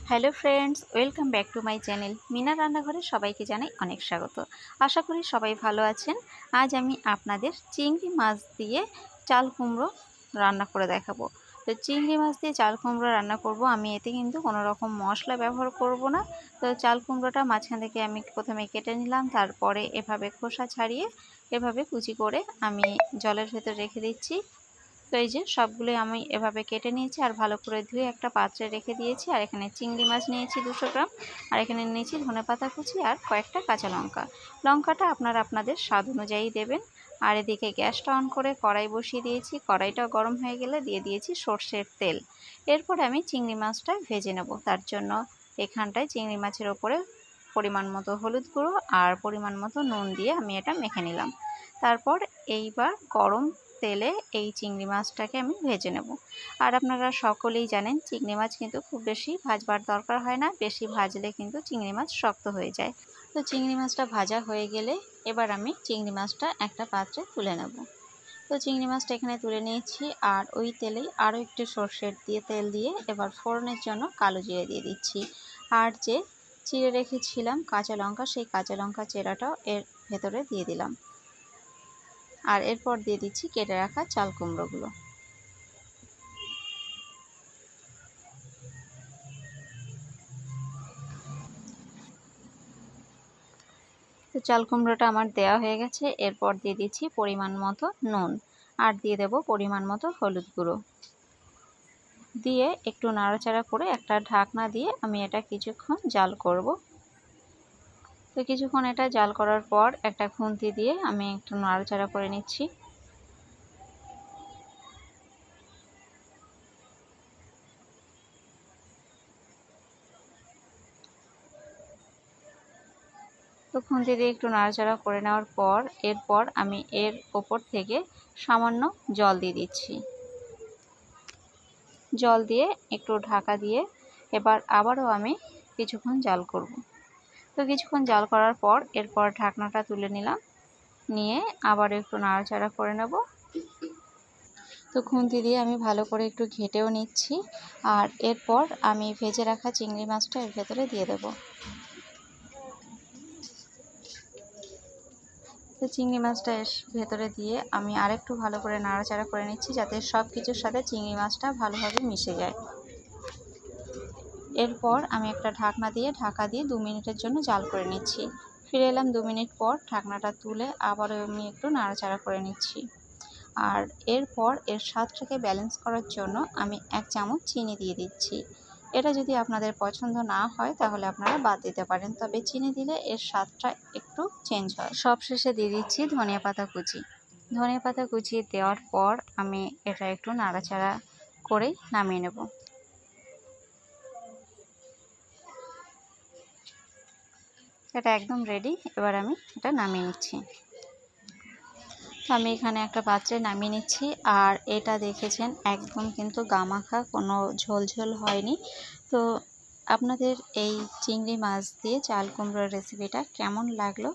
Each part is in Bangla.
Hello friends, welcome back to my channel Meena রান্নাঘরে সবাইকে জানাই অনেক স্বাগত। আশা করি সবাই ভালো আছেন। আজ আমি আপনাদের চিংড়ি মাছ দিয়ে চাল কুমড়ো রান্না করে দেখাবো। তো চিংড়ি মাছ দিয়ে চাল কুমড়ো রান্না করব। আমি এতে কিন্তু কোনো রকম মশলা ব্যবহার করব না। তো চাল কুমড়োটা মাঝখান থেকে আমি প্রথমে কেটে নিলাম, তারপরে এভাবে খোসা ছাড়িয়ে এভাবে কুচি করে আমি জলের ভেতর রেখে দিচ্ছি। তো এই যে সবগুলোই আমি এভাবে কেটে নিয়েছি আর ভালো করে ধুয়ে একটা পাত্রে রেখে দিয়েছি। আর এখানে চিংড়ি মাছ নিয়েছি 200 গ্রাম, আর এখানে নিয়েছি ধনেপাতা কুচি আর কয়েকটা কাঁচা লঙ্কা। লঙ্কাটা আপনারা আপনাদের স্বাদ অনুযায়ী দেবেন। আর এদিকে গ্যাসটা অন করে কড়াই বসিয়ে দিয়েছি। কড়াইটা গরম হয়ে গেলে দিয়ে দিয়েছি সর্ষের তেল। এরপর আমি চিংড়ি মাছটা ভেজে নেব। তার জন্য এখানটায় চিংড়ি মাছের ওপরে পরিমাণ মতো হলুদ গুঁড়ো আর পরিমাণ মতো নুন দিয়ে আমি এটা মেখে নিলাম। তারপর এইবার গরম তেলে এই চিংড়ি মাছটাকে আমি ভেজে নেব। আর আপনারা সকলেই জানেন চিংড়ি মাছ কিন্তু খুব বেশি ভাজবার দরকার হয় না, বেশি ভাজলে কিন্তু চিংড়ি মাছ শক্ত হয়ে যায়। তো চিংড়ি মাছটা ভাজা হয়ে গেলে এবার আমি চিংড়ি মাছটা একটা পাত্রে তুলে নেব। তো চিংড়ি মাছটা এখানে তুলে নিয়েছি। আর ওই তেলেই আরও একটু সর্ষের তেল দিয়ে এবার ফোড়নের জন্য কালো জিরে দিয়ে দিচ্ছি। আর যে চিড়ে রেখেছিলাম কাঁচা লঙ্কা, সেই কাঁচা লঙ্কা চেরাটাও এর ভেতরে দিয়ে দিলাম। আর এরপর দিয়ে দিচ্ছি কেটে রাখা চাল কুমড়োগুলো। তো চাল কুমড়োটা আমার দেওয়া হয়ে গেছে। এরপর দিয়ে দিচ্ছি পরিমাণ মতো নুন আর দিয়ে দেব পরিমাণ মতো হলুদ গুঁড়ো দিয়ে একটু নাড়াচাড়া করে একটা ঢাকনা দিয়ে আমি এটা কিছুক্ষণ জাল করব। তো কিছুক্ষণ এটা জাল করার পর একটা খুন্তি দিয়ে আমি একটু নাড়াচাড়া করে নিচ্ছি। তো খুন্তি দিয়ে একটু নাড়াচাড়া করে নেওয়ার পর এরপর আমি এর ওপর থেকে সামান্য জল দিয়ে দিচ্ছি। জল দিয়ে একটু ঢাকা দিয়ে এবার আবারও আমি কিছুক্ষণ জাল করব। তো কিছুক্ষণ জাল করার পর এরপর ঢাকনাটা তুলে নিলাম, নিয়ে আবার একটু নাড়াচাড়া করে নেব। তো খুন্তি দিয়ে আমি ভালো করে একটু ঘেঁটেও নিচ্ছি। আর এরপর আমি ভেজে রাখা চিংড়ি মাছটা এর ভেতরে দিয়ে দেব। তো চিংড়ি মাছটা এর ভেতরে দিয়ে আমি আরেকটু ভালো করে নাড়াচাড়া করে নিচ্ছি, যাতে সব কিছুর সাথে চিংড়ি মাছটা ভালোভাবে মিশে যায়। এরপর আমি একটা ঢাকনা দিয়ে ঢাকা দিয়ে 2 মিনিটের জন্য জাল করে নিচ্ছি। ফিরে এলাম 2 মিনিট পর। ঢাকনাটা তুলে আবারও আমি একটু নাড়াচাড়া করে নিচ্ছি। আর এরপর এর স্বাদটাকে ব্যালেন্স করার জন্য আমি 1 চামচ চিনি দিয়ে দিচ্ছি। এটা যদি আপনাদের পছন্দ না হয় তাহলে আপনারা বাদ দিতে পারেন, তবে চিনি দিলে এর স্বাদটা একটু চেঞ্জ হয়। সবশেষে দিয়ে দিচ্ছি ধনিয়া পাতা কুচি। ধনিয়া পাতা কুচি দেওয়ার পর আমি এটা একটু নাড়াচাড়া করেই নামিয়ে নেব। এটা একদম রেডি। এবার আমি এটা নামিয়ে নিচ্ছি। তো আমি এখানে একটা পাত্রে নামিয়ে নিচ্ছি। আর এটা দেখেছেন একদম কিন্তু গামাখা, কোনো ঝোল হয়নি। তো আপনাদের এই চিংড়ি মাছ দিয়ে চাল কুমড়োর রেসিপিটা কেমন লাগলো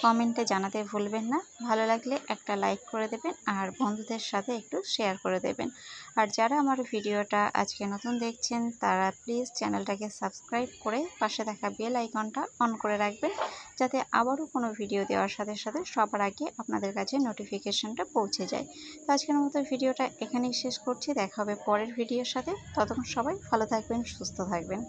কমেন্টে জানাতে ভুলবেন না। ভালো লাগলে একটা লাইক করে দেবেন আর বন্ধুদের সাথে একটু শেয়ার করে দেবেন। আর যারা আমার ভিডিওটা আজকে নতুন দেখছেন তারা প্লিজ চ্যানেলটাকে সাবস্ক্রাইব করে পাশে থাকা বেল আইকনটা অন করে রাখবেন, যাতে আবারও কোনো ভিডিও দেওয়ার সাথে সাথে সবার আগে আপনাদের কাছে নোটিফিকেশনটা পৌঁছে যায়। তো আজকের মতো ভিডিওটা এখানেই শেষ করছি। দেখা হবে পরের ভিডিওর সাথে। ততক্ষণ সবাই ভালো থাকবেন, সুস্থ থাকবেন।